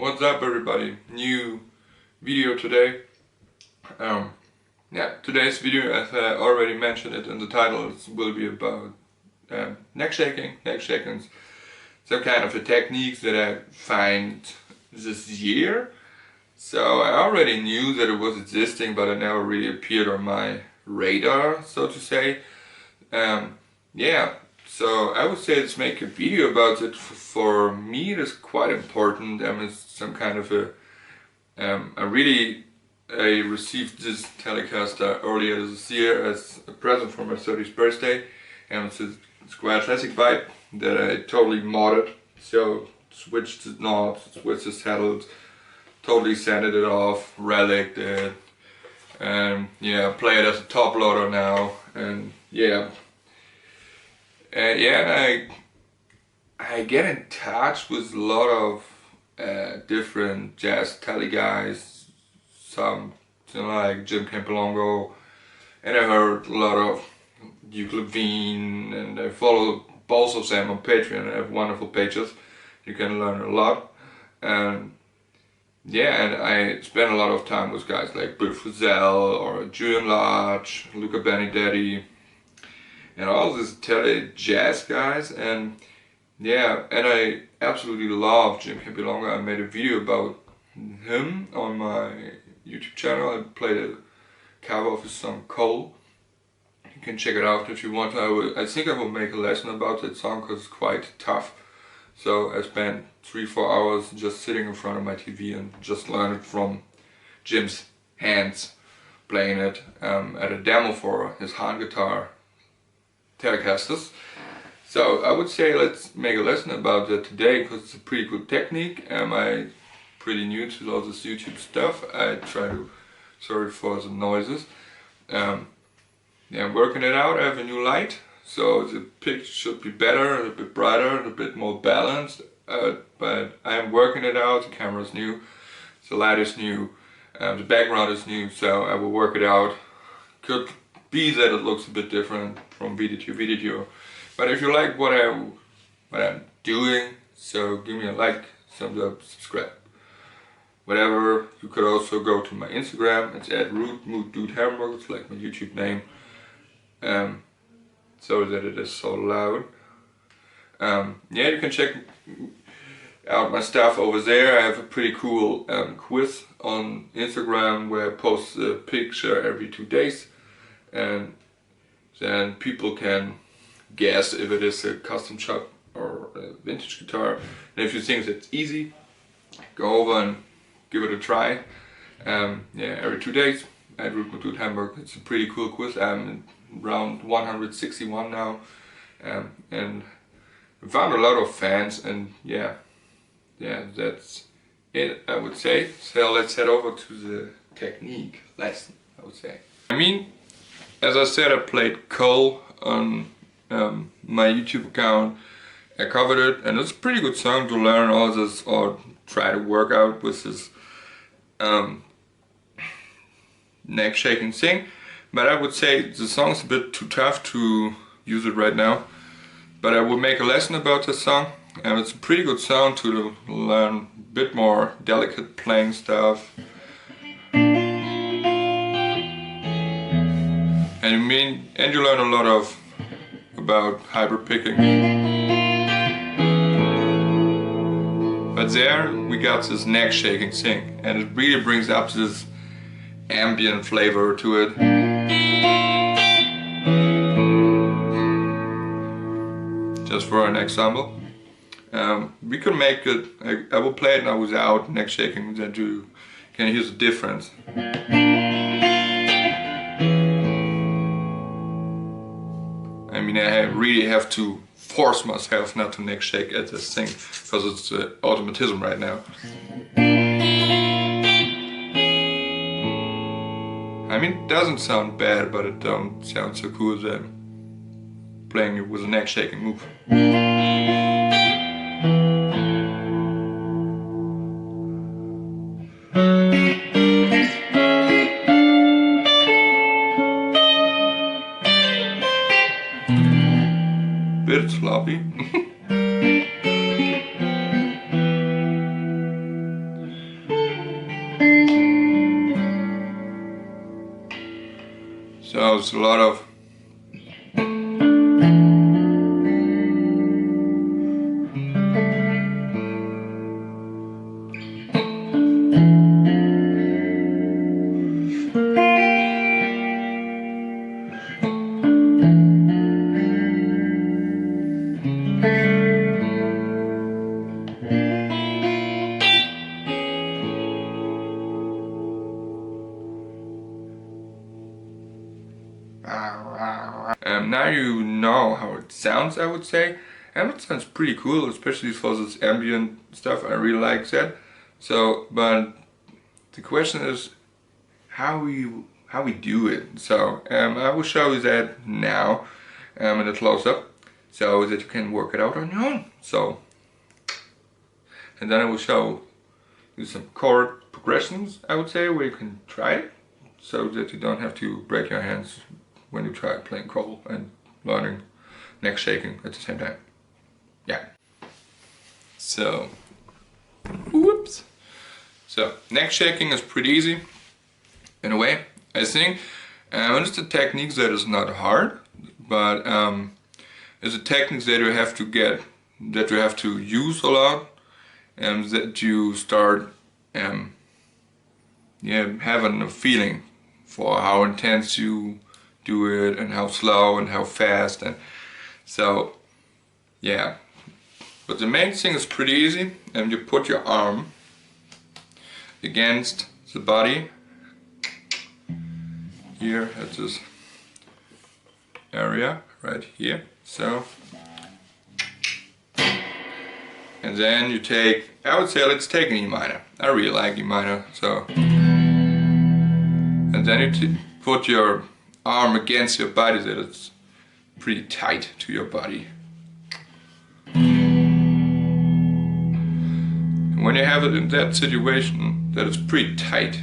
What's up everybody? New video today. Today's video, as I already mentioned it in the title, will be about neck shaking. Neck shaking's some kind of a technique that I find this year. So I already knew that it was existing, but it never really appeared on my radar, so to say. So I would say let's make a video about it. For me, it is quite important. It's some kind of I received this Telecaster earlier this year as a present for my 30th birthday, and it's a Squier classic vibe that I totally modded. So switched the knobs, switched the saddles, totally sanded it off, relicked it, and play it as a top loader now, and I get in touch with a lot of different jazz tele guys, some like Jim Campolongo, and I heard a lot of Duke Levine, and I follow both of them on Patreon. I have wonderful pages, you can learn a lot, and I spend a lot of time with guys like Bill Frisell or Julian Lodge, Luca Benedetti, and all these tele jazz guys, and I absolutely love Jim Campolongo. I made a video about him on my YouTube channel. I played a cover of his song Cole. You can check it out if you want. I think I will make a lesson about that song because it's quite tough. So I spent 3-4 hours just sitting in front of my TV and just learned it from Jim's hands, playing it at a demo for his hand guitar Telecasters. So I would say let's make a lesson about that today, because it's a pretty good technique. I'm pretty new to all this YouTube stuff. I try to, sorry for the noises. I'm working it out. I have a new light, so the picture should be better, a bit brighter, a bit more balanced. But I'm working it out. The camera is new, the light is new, the background is new, so I will work it out. Could be that it looks a bit different from video to video, but if you like what I'm doing, so give me a like, thumbs up, subscribe, whatever. You could also go to my Instagram. It's at @rootmooddudehamburg. It's like my YouTube name, so that it is so loud. You can check out my stuff over there. I have a pretty cool quiz on Instagram where I post a picture every 2 days, and then people can guess if it is a custom shop or a vintage guitar. And if you think it's easy, go over and give it a try. Every 2 days at Root Mood Dude Hamburg. It's a pretty cool quiz. I'm around 161 now, and I found a lot of fans, and that's it, I would say. So let's head over to the technique lesson, I would say. As I said, I played Cole on my YouTube account. I covered it, and it's a pretty good song to learn all this or try to work out with this neck shaking thing. But I would say the song's a bit too tough to use it right now. But I will make a lesson about this song, and it's a pretty good song to learn a bit more delicate playing stuff. And you learn a lot about hybrid picking. But there we got this neck shaking thing, and it really brings up this ambient flavor to it. Just for an example, we could make it. I will play it now without neck shaking, that you can hear the difference. I really have to force myself not to neck shake at this thing, because it's automatism right now. It doesn't sound bad, but it don't sound so cool as playing it with a neck shaking move. Bit sloppy. So it's a lot of now you know how it sounds, I would say. And it sounds pretty cool, especially for this ambient stuff. I really like that. So, but the question is how we do it. So I will show you that now in a close-up, so that you can work it out on your own. So, and then I will show you some chord progressions, I would say, where you can try it, so that you don't have to break your hands when you try playing Cable and learning neck shaking at the same time. Yeah. So, whoops. So, neck shaking is pretty easy, in a way, I think. It's a technique that is not hard, but it's a technique that you have to use a lot, and that you start having a feeling for how intense you do it and how slow and how fast, and so yeah. But the main thing is pretty easy, and you put your arm against the body here at this area right here, so, and then you take, I would say let's take an E minor. I really like E minor, so, and then you put your arm against your body that it's pretty tight to your body. And when you have it in that situation that it's pretty tight,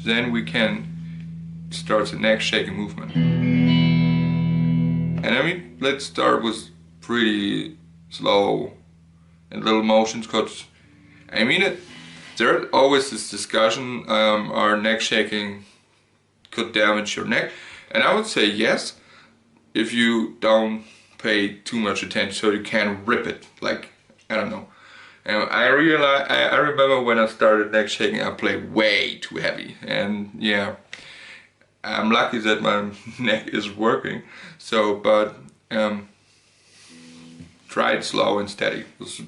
then we can start the neck shaking movement. And I mean, let's start with pretty slow and little motions, because I mean there's always this discussion, are neck shaking could damage your neck, and I would say yes, if you don't pay too much attention, so you can rip it, like, I don't know. And I remember when I started neck shaking, I played way too heavy, and yeah, I'm lucky that my neck is working. So, but try it slow and steady, with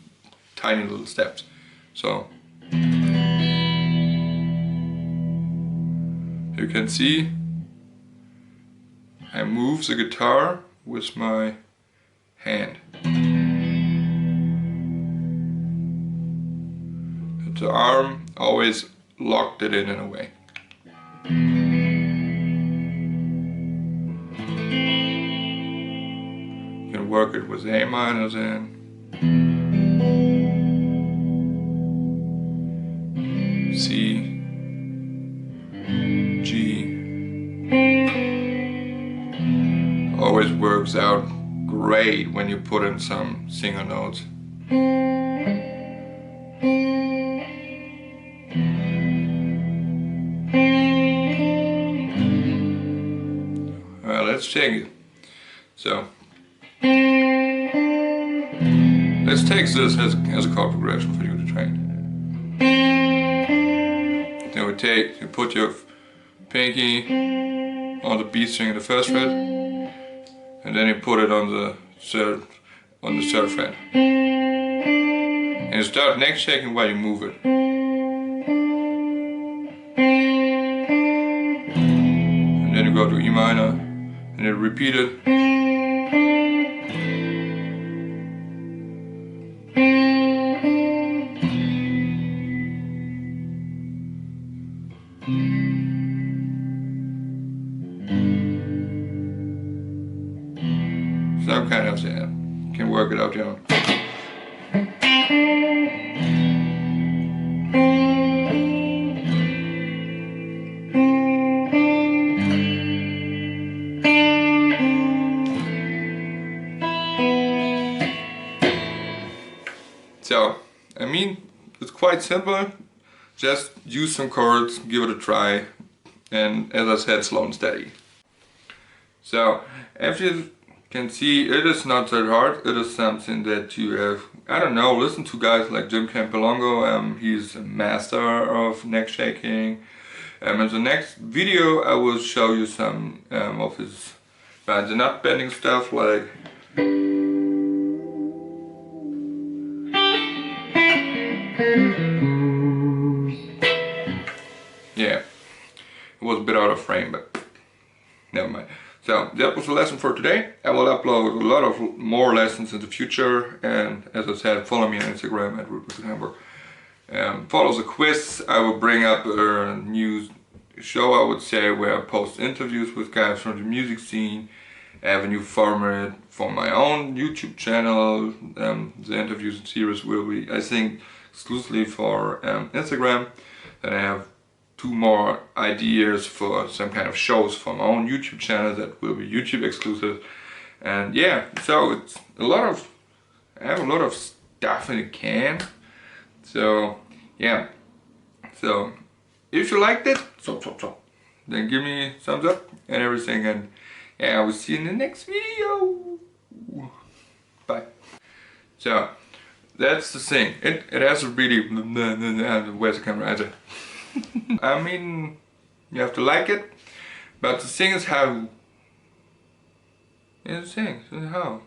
tiny little steps. So you can see I move the guitar with my hand. But the arm always locked it in a way. You can work it with A minor then. C, G. Always works out great when you put in some single notes. Well, let's check it. So let's take this as a chord progression for you to train. Then you put your pinky on the B string in the first fret, and then you put it on the third fret. And you start neck shaking while you move it. And then you go to E minor, and you repeat it. Some kind of that. Can work it out, you know. So, I mean, it's quite simple. Just use some chords, give it a try, and as I said, slow and steady. So as you can see, it is not that hard. It is something that you have, I don't know, listen to guys like Jim Campolongo. He's a master of neck shaking. In the next video I will show you some of his the nut bending stuff, like yeah, it was a bit out of frame, but never mind. So that was the lesson for today. I will upload a lot of more lessons in the future, and as I said, follow me on Instagram at @rootmusichamburg. Follow the quiz. I will bring up a new show, I would say, where I post interviews with guys from the music scene. I have a new format for my own YouTube channel. The interviews series will be, I think, exclusively for Instagram. Then I have 2 more ideas for some kind of shows for my own YouTube channel that will be YouTube exclusive. And yeah, so it's a lot of, I have a lot of stuff in the can. So yeah, so if you liked it, then give me a thumbs up and everything, and yeah, I will see you in the next video. Bye. So that's the thing. It has a really, where's the camera? I mean, you have to like it, but the thing is how. Yeah, the thing is how.